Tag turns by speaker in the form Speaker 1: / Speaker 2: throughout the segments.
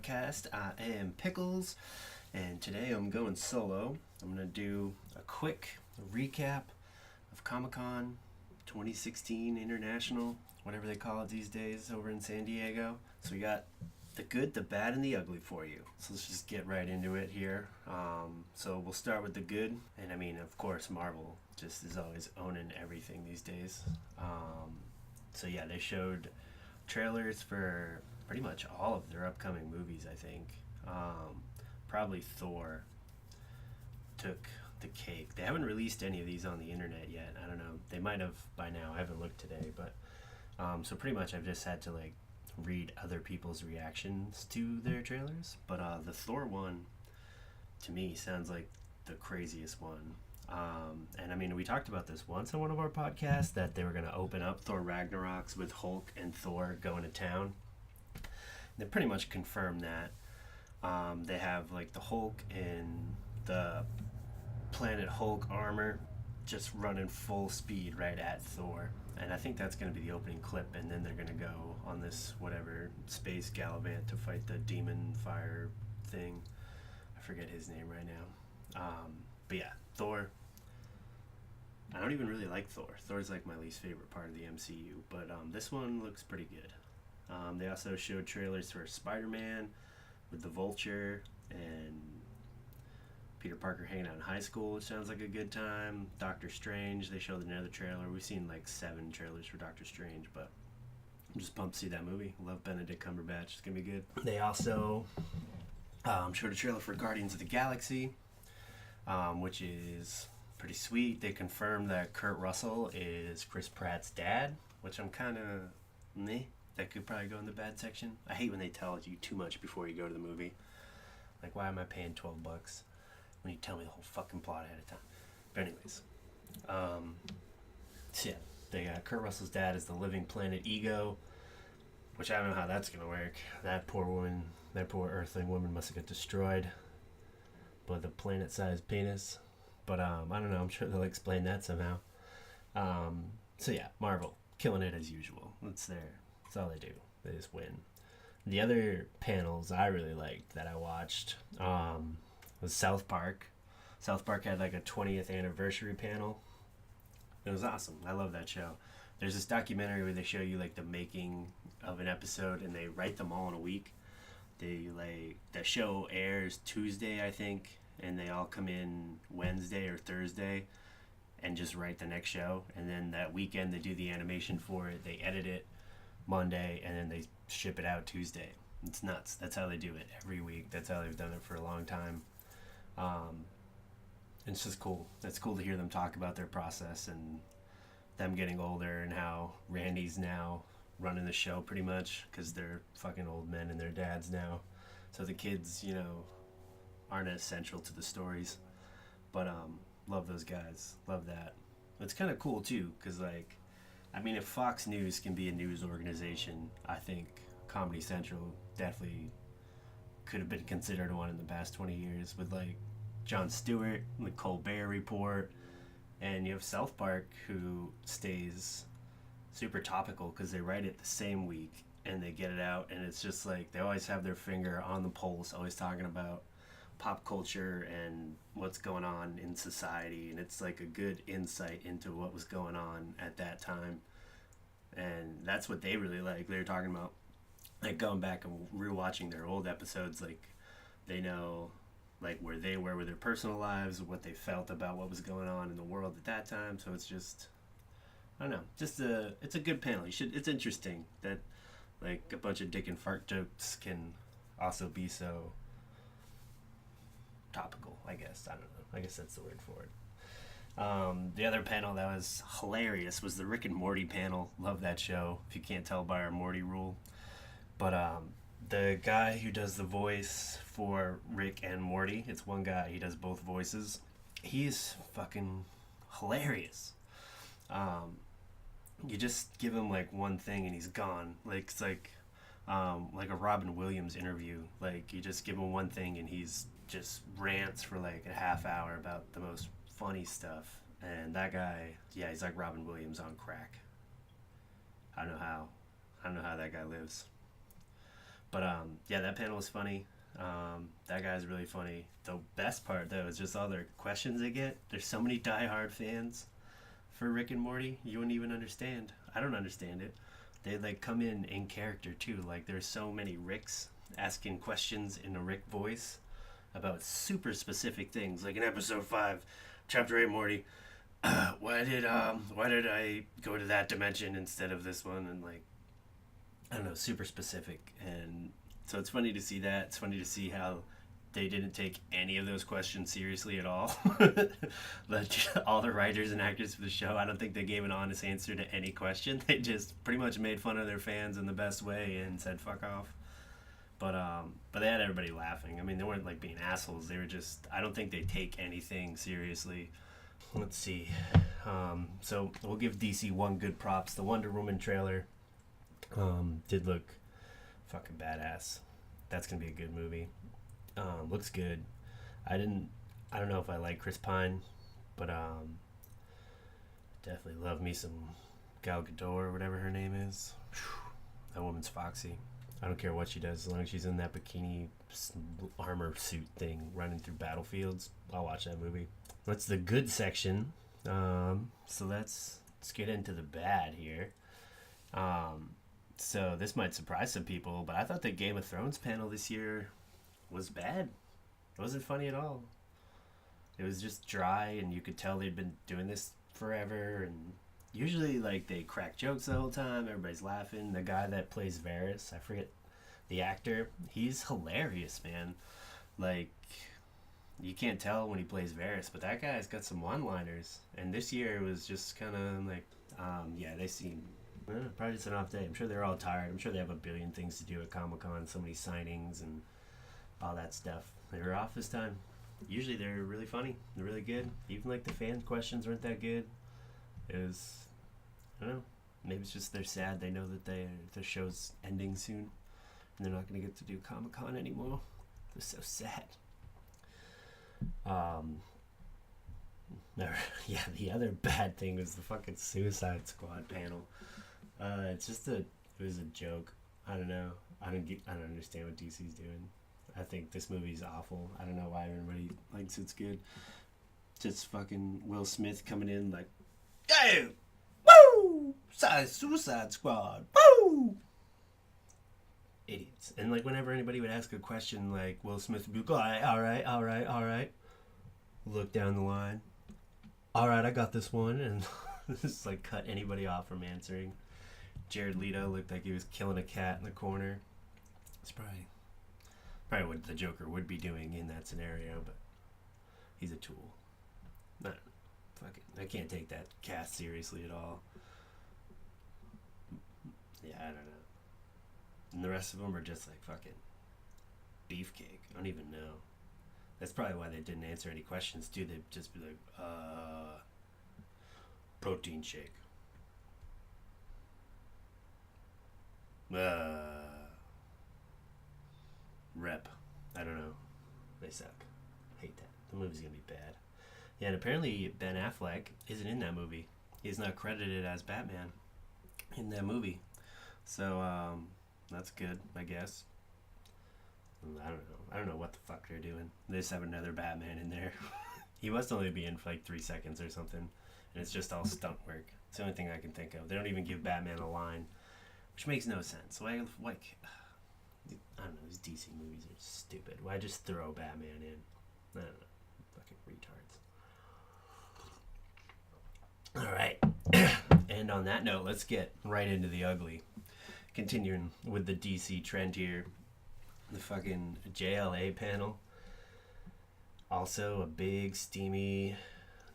Speaker 1: podcast. I am Pickles, and today I'm going solo. I'm going to do a quick recap of Comic-Con 2016 International, whatever they call it these days, over in San Diego. So we got the good, the bad, and the ugly for you. So let's just get right into it here. So we'll start with the good, and I mean, of course, Marvel just is always owning everything these days. So yeah, they showed trailers for pretty much all of their upcoming movies, I think. Probably Thor took the cake. They haven't released any of these on the internet yet. I don't know. They might have by now. I haven't looked today, but so pretty much I've just had to like read other people's reactions to their trailers. But the Thor one, to me, sounds like the craziest one. And I mean, we talked about this once on one of our podcasts that they were going to open up Thor Ragnarok's with Hulk and Thor going to town. They pretty much confirmed that. They have like the Hulk in the Planet Hulk armor just running full speed right at Thor. And I think that's going to be the opening clip, and then they're going to go on this whatever space gallivant to fight the demon fire thing. I forget his name right now. But yeah, Thor. I don't even really like Thor. Thor's like my least favorite part of the MCU, but this one looks pretty good. They also showed trailers for Spider-Man with the Vulture and Peter Parker hanging out in high school, which sounds like a good time. Doctor Strange, they showed another trailer. We've seen like 7 trailers for Doctor Strange, but I'm just pumped to see that movie. Love Benedict Cumberbatch. It's going to be good. They also showed a trailer for Guardians of the Galaxy, which is pretty sweet. They confirmed that Kurt Russell is Chris Pratt's dad, which I'm kind of meh. That could probably go in the bad section. I hate when they tell you too much before you go to the movie. Like, why am I paying $12 when you tell me the whole fucking plot ahead of time? But anyways, so yeah, they got Kurt Russell's dad is the living planet Ego, which I don't know how that's gonna work. That poor woman, that poor Earthling woman must have got destroyed by the planet-sized penis. But I don't know. I'm sure they'll explain that somehow. So yeah, Marvel killing it as usual. It's there. That's all they do. They just win. The other panels I really liked that I watched was South Park. South Park had like a 20th anniversary panel. It was awesome. I love that show. There's this documentary where they show you like the making of an episode, and they write them all in a week. The show airs Tuesday, I think, and they all come in Wednesday or Thursday and just write the next show. And then that weekend they do the animation for it. They edit it Monday, and then they ship it out Tuesday. It's nuts. That's how they do it every week. That's how they've done it for a long time. It's just cool. It's cool to hear them talk about their process and them getting older and how Randy's now running the show pretty much because they're fucking old men and they're dads now. So the kids, you know, aren't as central to the stories. But love those guys. Love that. It's kind of cool too because, like, I mean, if Fox News can be a news organization, I think Comedy Central definitely could have been considered one in the past 20 years with, like, Jon Stewart, the Colbert Report, and you have South Park, who stays super topical because they write it the same week and they get it out, and it's just like they always have their finger on the pulse, always talking about pop culture and what's going on in society, and it's like a good insight into what was going on at that time. And that's what they really like. They're talking about like going back and rewatching their old episodes, like they know like where they were with their personal lives, what they felt about what was going on in the world at that time. So it's just, I don't know, it's a good panel. It's interesting that like a bunch of dick and fart jokes can also be so topical, I guess. I don't know. I guess that's the word for it. The other panel that was hilarious was the Rick and Morty panel. Love that show, if you can't tell by our Morty rule. But the guy who does the voice for Rick and Morty, it's one guy, he does both voices. He's fucking hilarious. You just give him like one thing and he's gone. Like it's like a Robin Williams interview. Like you just give him one thing and he's just rants for like a half hour about the most funny stuff. And that guy, yeah, he's like Robin Williams on crack. I don't know how that guy lives. But yeah, that panel was funny. That guy's really funny. The best part though is just all their questions they get. There's so many diehard fans for Rick and Morty. You wouldn't even understand. I don't understand it. They like come in character too. Like there's so many Ricks asking questions in a Rick voice about super specific things. Like in episode 5, chapter 8, Morty. Why did I go to that dimension instead of this one? And like, I don't know, super specific. And so it's funny to see that. It's funny to see how they didn't take any of those questions seriously at all. Like all the writers and actors for the show, I don't think they gave an honest answer to any question. They just pretty much made fun of their fans in the best way and said fuck off. But they had everybody laughing. I mean, they weren't like being assholes. They were just, I don't think they take anything seriously. Let's see. So we'll give DC one good props. The Wonder Woman trailer did look fucking badass. That's gonna be a good movie. Looks good. I don't know if I like Chris Pine, but definitely love me some Gal Gadot or whatever her name is. Whew, that woman's foxy. I don't care what she does as long as she's in that bikini armor suit thing running through battlefields. I'll watch that movie. That's the good section. So let's get into the bad here. So this might surprise some people, but I thought the Game of Thrones panel this year was bad. It wasn't funny at all. It was just dry, and you could tell they'd been doing this forever. And usually, like, they crack jokes the whole time. Everybody's laughing. The guy that plays Varys, I forget the actor, he's hilarious, man. Like, you can't tell when he plays Varys, but that guy's got some one-liners. And this year it was just kind of like, yeah, they seem probably just an off day. I'm sure they're all tired. I'm sure they have a billion things to do at Comic-Con, so many signings and all that stuff. They were off this time. Usually they're really funny. They're really good. Even like the fan questions weren't that good. It was, I don't know. Maybe it's just they're sad. They know that the show's ending soon, and they're not going to get to do Comic-Con anymore. They're so sad. Yeah, the other bad thing was the fucking Suicide Squad panel. It was a joke. I don't know. I don't understand what DC's doing. I think this movie's awful. I don't know why everybody thinks it's good. Just fucking Will Smith coming in like, hey, woo, Suicide Squad, woo. Idiots. And like whenever anybody would ask a question, like Will Smith would be like, all right. Look down the line. All right, I got this one, and just like cut anybody off from answering. Jared Leto looked like he was killing a cat in the corner. It's probably what the Joker would be doing in that scenario, but he's a tool. I can't take that cast seriously at all. Yeah, I don't know. And the rest of them are just like fucking beefcake. I don't even know. That's probably why they didn't answer any questions, too. They'd just be like, protein shake. Rep. I don't know. They suck. Hate that. The movie's gonna be bad. Yeah, and apparently Ben Affleck isn't in that movie. He's not credited as Batman in that movie. So, that's good, I guess. I don't know what the fuck they're doing. They just have another Batman in there. He must only be in for like 3 seconds or something. And it's just all stunt work. It's the only thing I can think of. They don't even give Batman a line, which makes no sense. Like, I don't know, these DC movies are stupid. Why just throw Batman in? I don't know. Fucking retards. Alright. And on that note, let's get right into the ugly. Continuing with the DC trend here. The fucking JLA panel. Also a big, steamy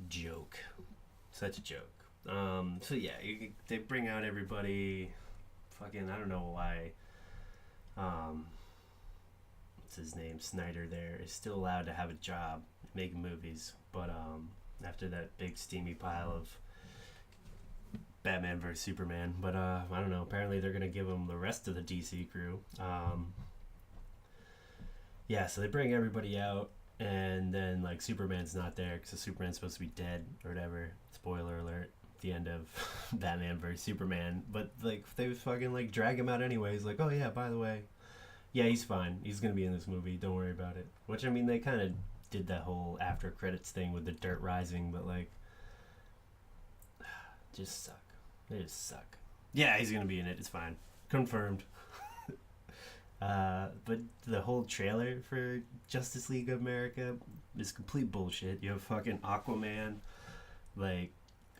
Speaker 1: joke. Such a joke. So yeah, they bring out everybody. Fucking, I don't know why. What's his name? Snyder there is still allowed to have a job making movies. But after that big, steamy pile of Batman vs Superman. But I don't know. Apparently they're going to give him the rest of the DC crew. Yeah, so they bring everybody out, and then, like, Superman's not there, because Superman's supposed to be dead, or whatever. Spoiler alert, at the end of Batman vs Superman. But, like, they fucking, like, drag him out anyways, like, oh, yeah, by the way, Yeah, he's fine. He's gonna be in this movie. Don't worry about it. Which, I mean, they kind of did that whole after credits thing with the dirt rising, but like, just suck. They just suck. Yeah, he's gonna be in it. It's fine. Confirmed. But the whole trailer for Justice League of America is complete bullshit. You have fucking Aquaman, like,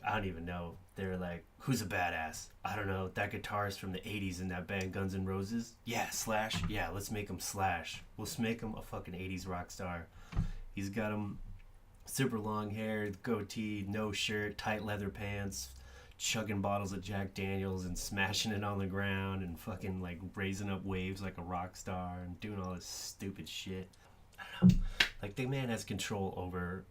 Speaker 1: I don't even know. They're like, who's a badass? I don't know. That guitarist from the 80s in that band Guns N' Roses? Yeah, Slash? Yeah, let's make him Slash. Let's make him a fucking 80s rock star. He's got him super long hair, goatee, no shirt, tight leather pants, chugging bottles of Jack Daniels and smashing it on the ground and fucking like raising up waves like a rock star and doing all this stupid shit. I don't know. Like, the man has control over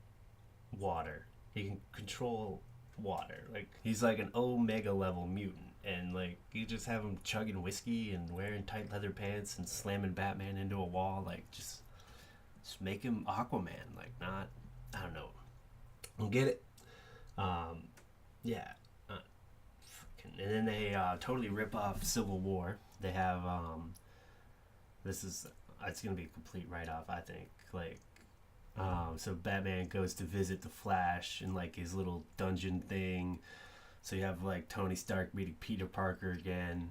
Speaker 1: water. He can control water. Like, he's like an Omega level mutant, and like, you just have him chugging whiskey and wearing tight leather pants and slamming Batman into a wall. Like, just make him Aquaman. Like, not, I don't know, I'll get it. Yeah. And then they totally rip off Civil War. They have it's gonna be a complete write-off, I think. Like, so Batman goes to visit the Flash in like his little dungeon thing. So you have like Tony Stark meeting Peter Parker again.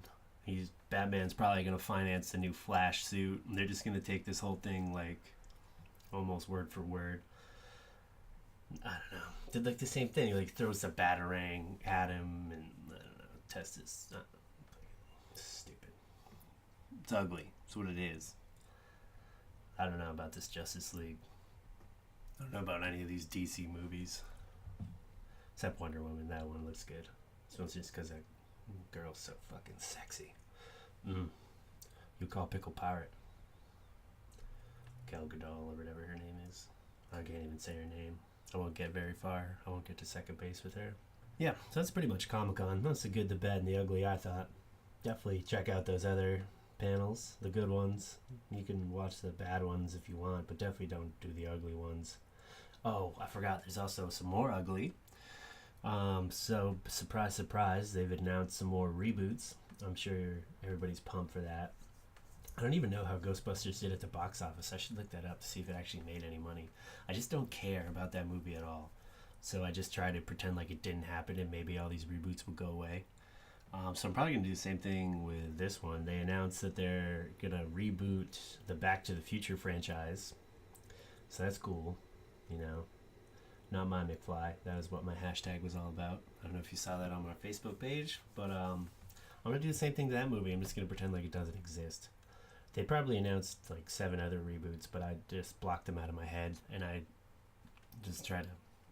Speaker 1: Batman's probably gonna finance the new Flash suit, and they're just gonna take this whole thing like almost word for word. I don't know. Did like the same thing. He like throws the batarang at him, and I don't know. Test is stupid. It's ugly. It's what it is. I don't know about this Justice League. I don't know about any of these DC movies. Except Wonder Woman. That one looks good. So it's just because that girl's so fucking sexy. You call Pickle Pirate. Gal Gadot or whatever her name is. I can't even say her name. I won't get very far. I won't get to second base with her. Yeah, so that's pretty much Comic-Con. That's the good, the bad, and the ugly, I thought. Definitely check out those other panels, the good ones. You can watch the bad ones if you want, but definitely don't do the ugly ones. Oh, I forgot, there's also some more ugly. So, surprise, surprise, they've announced some more reboots. I'm sure everybody's pumped for that. I don't even know how Ghostbusters did at the box office. I should look that up to see if it actually made any money. I just don't care about that movie at all. So I just try to pretend like it didn't happen, and maybe all these reboots will go away. So I'm probably going to do the same thing with this one. They announced that they're going to reboot the Back to the Future franchise. So that's cool, you know. Not my McFly. That is what my hashtag was all about. I don't know if you saw that on my Facebook page, but I'm going to do the same thing to that movie. I'm just going to pretend like it doesn't exist. They probably announced like 7 other reboots, but I just blocked them out of my head, and I just try to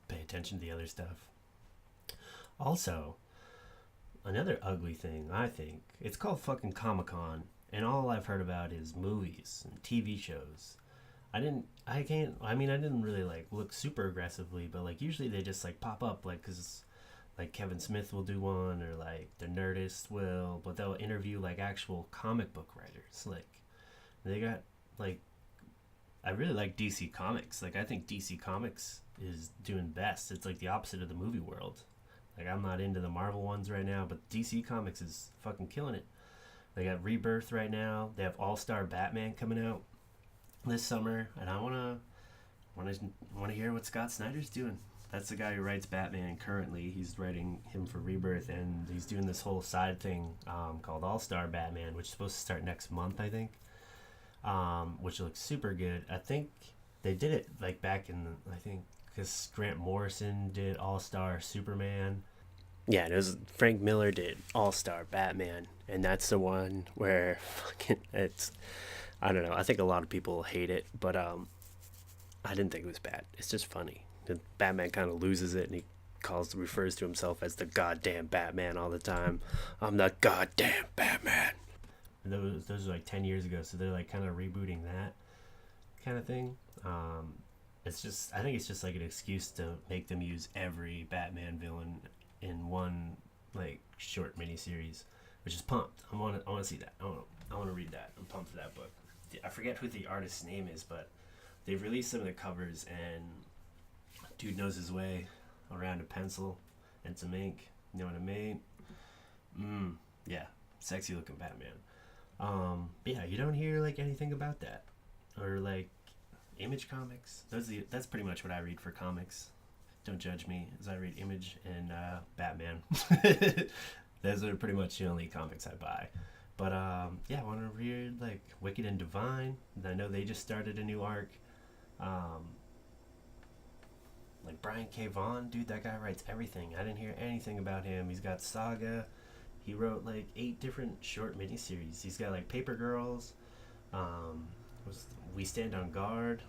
Speaker 1: pay attention to the other stuff. Also, another ugly thing, I think, it's called fucking Comic-Con, and all I've heard about is movies and TV shows. I didn't really like look super aggressively, but like usually they just like pop up, like, cause like Kevin Smith will do one, or like the Nerdist will, but they'll interview like actual comic book writers. Like, they got like, I really like DC Comics. Like, I think DC Comics is doing best. It's like the opposite of the movie world. Like, I'm not into the Marvel ones right now, but DC Comics is fucking killing it. They got Rebirth right now. They have All-Star Batman coming out this summer, and I want to hear what Scott Snyder's doing. That's the guy who writes Batman currently. He's writing him for Rebirth, and he's doing this whole side thing called All-Star Batman, which is supposed to start next month, I think. Which looks super good. I think they did it like back in, I think, because Grant Morrison did All-Star Superman. Yeah, and it was Frank Miller did All-Star Batman, and that's the one where fucking it's, I don't know, I think a lot of people hate it, but I didn't think it was bad. It's just funny. The Batman kind of loses it, and he refers to himself as the goddamn Batman all the time. I'm the goddamn Batman. And those were like 10 years ago, so they're like kind of rebooting that kind of thing. It's just, I think it's just like an excuse to make them use every Batman villain in one like short miniseries, which is pumped. I want to see that. I want to read that. I'm pumped for that book. I forget who the artist's name is, but they've released some of the covers, and dude knows his way around a pencil and some ink. You know what I mean? Yeah, sexy looking Batman. But yeah, you don't hear like anything about that, or like Image comics. That's pretty much what I read for comics. Don't judge me, as I read Image and Batman. Those are pretty much the only comics I buy. But yeah, I want to read like Wicked and Divine. I know they just started a new arc. Like Brian K. Vaughan, dude, that guy writes everything. I didn't hear anything about him. He's got Saga. He wrote like 8 different short miniseries. He's got like Paper Girls. We Stand on Guard.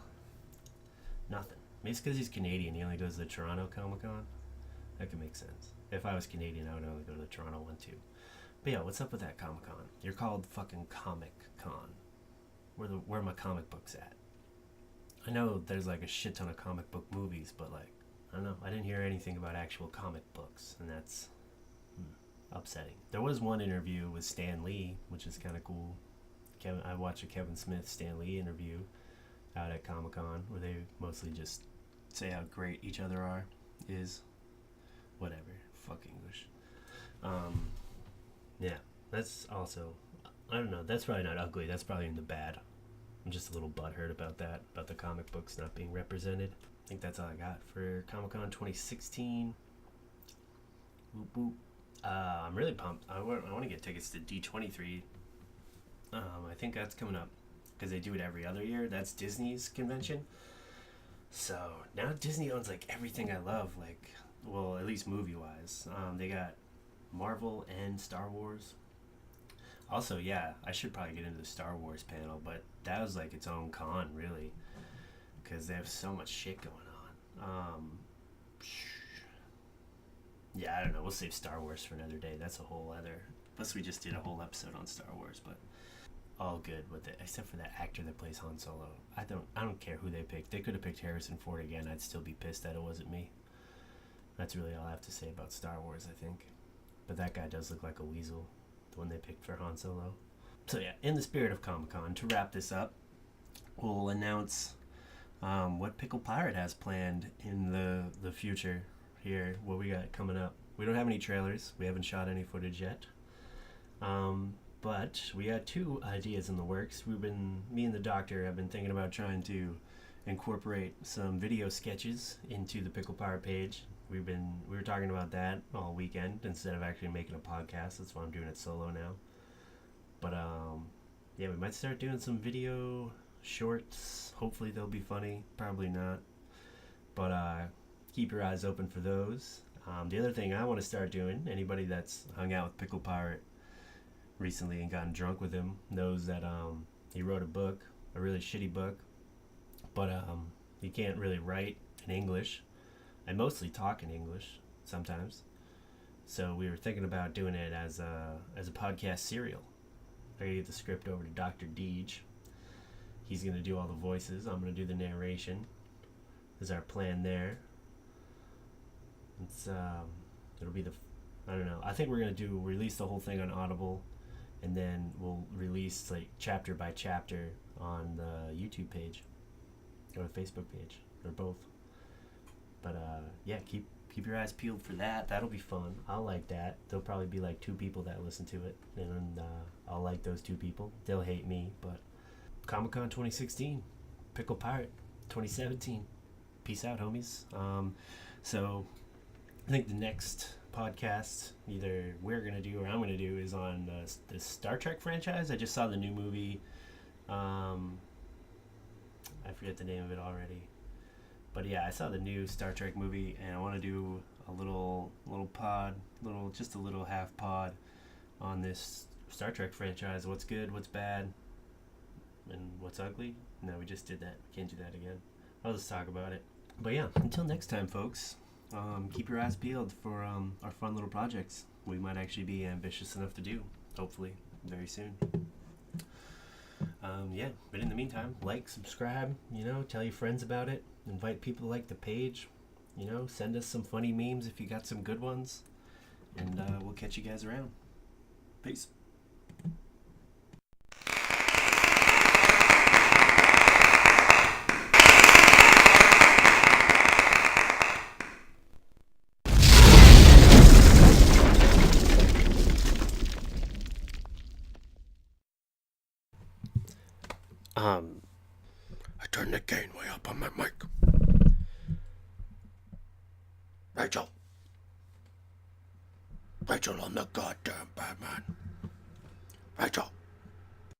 Speaker 1: Nothing. Maybe it's because he's Canadian. He only goes to the Toronto Comic Con. That could make sense. If I was Canadian, I would only go to the Toronto one too. But yeah, what's up with that Comic Con? You're called fucking Comic Con. Where are my comic books at? I know there's like a shit ton of comic book movies, but like, I don't know. I didn't hear anything about actual comic books, and that's upsetting. There was one interview with Stan Lee, which is kind of cool. I watched a Kevin Smith Stan Lee interview out at Comic Con, where they mostly just say how great each other is. Whatever. Fuck English. Yeah, that's also, I don't know, that's probably not ugly. That's probably in the bad. I'm just a little butthurt about that, about the comic books not being represented. I think that's all I got for Comic-Con 2016. Boop, boop. I'm really pumped. I want to get tickets to D23. I think that's coming up because they do it every other year. That's Disney's convention. So now Disney owns like everything I love, like, well, at least movie-wise. They got Marvel and Star Wars. Also, yeah, I should probably get into the Star Wars panel, but that was like its own con, really, because they have so much shit going on. Yeah, I don't know. We'll save Star Wars for another day. That's a whole other. Plus, we just did a whole episode on Star Wars, but all good with it, except for that actor that plays Han Solo. I don't care who they picked. They could have picked Harrison Ford again. I'd still be pissed that it wasn't me. That's really all I have to say about Star Wars, I think. But that guy does look like a weasel, the one they picked for Han Solo. So yeah, in the spirit of Comic-Con, to wrap this up, we'll announce what Pickle Pirate has planned in the future here, what we got coming up. We don't have any trailers. We haven't shot any footage yet. But we got 2 ideas in the works. Me and the doctor have been thinking about trying to incorporate some video sketches into the Pickle Pirate page. We were talking about that all weekend instead of actually making a podcast. That's why I'm doing it solo now. But yeah, we might start doing some video shorts. Hopefully they'll be funny. Probably not. But keep your eyes open for those. The other thing I want to start doing, anybody that's hung out with Pickle Pirate recently and gotten drunk with him knows that he wrote a book, a really shitty book, but he can't really write in English. I mostly talk in English sometimes, so we were thinking about doing it as a podcast serial. I gave the script over to Dr. Deej. He's gonna do all the voices. I'm gonna do the narration. Is our plan there? It'll be I don't know. I think we're gonna release the whole thing on Audible, and then we'll release like chapter by chapter on the YouTube page or the Facebook page or both. But yeah, keep your eyes peeled for that. That'll be fun. I'll like that. There'll probably be like 2 people that listen to it, and I'll like those 2 people. They'll hate me, but Comic-Con 2016, Pickle Pirate 2017. Peace out, homies. So I think the next podcast either we're gonna do or I'm gonna do is on the Star Trek franchise. I just saw the new movie. I forget the name of it already. But yeah, I saw the new Star Trek movie, and I want to do a little pod, just a little half pod on this Star Trek franchise. What's good, what's bad, and what's ugly. No, we just did that. Can't do that again. I'll just talk about it. But yeah, until next time, folks, keep your eyes peeled for our fun little projects. We might actually be ambitious enough to do, hopefully, very soon. Yeah, but in the meantime, like, subscribe, tell your friends about it, invite people to like the page, send us some funny memes if you got some good ones, and we'll catch you guys around. Peace. I turned the gain way up on my mic. Rachel. Rachel, I'm the goddamn Batman. Rachel.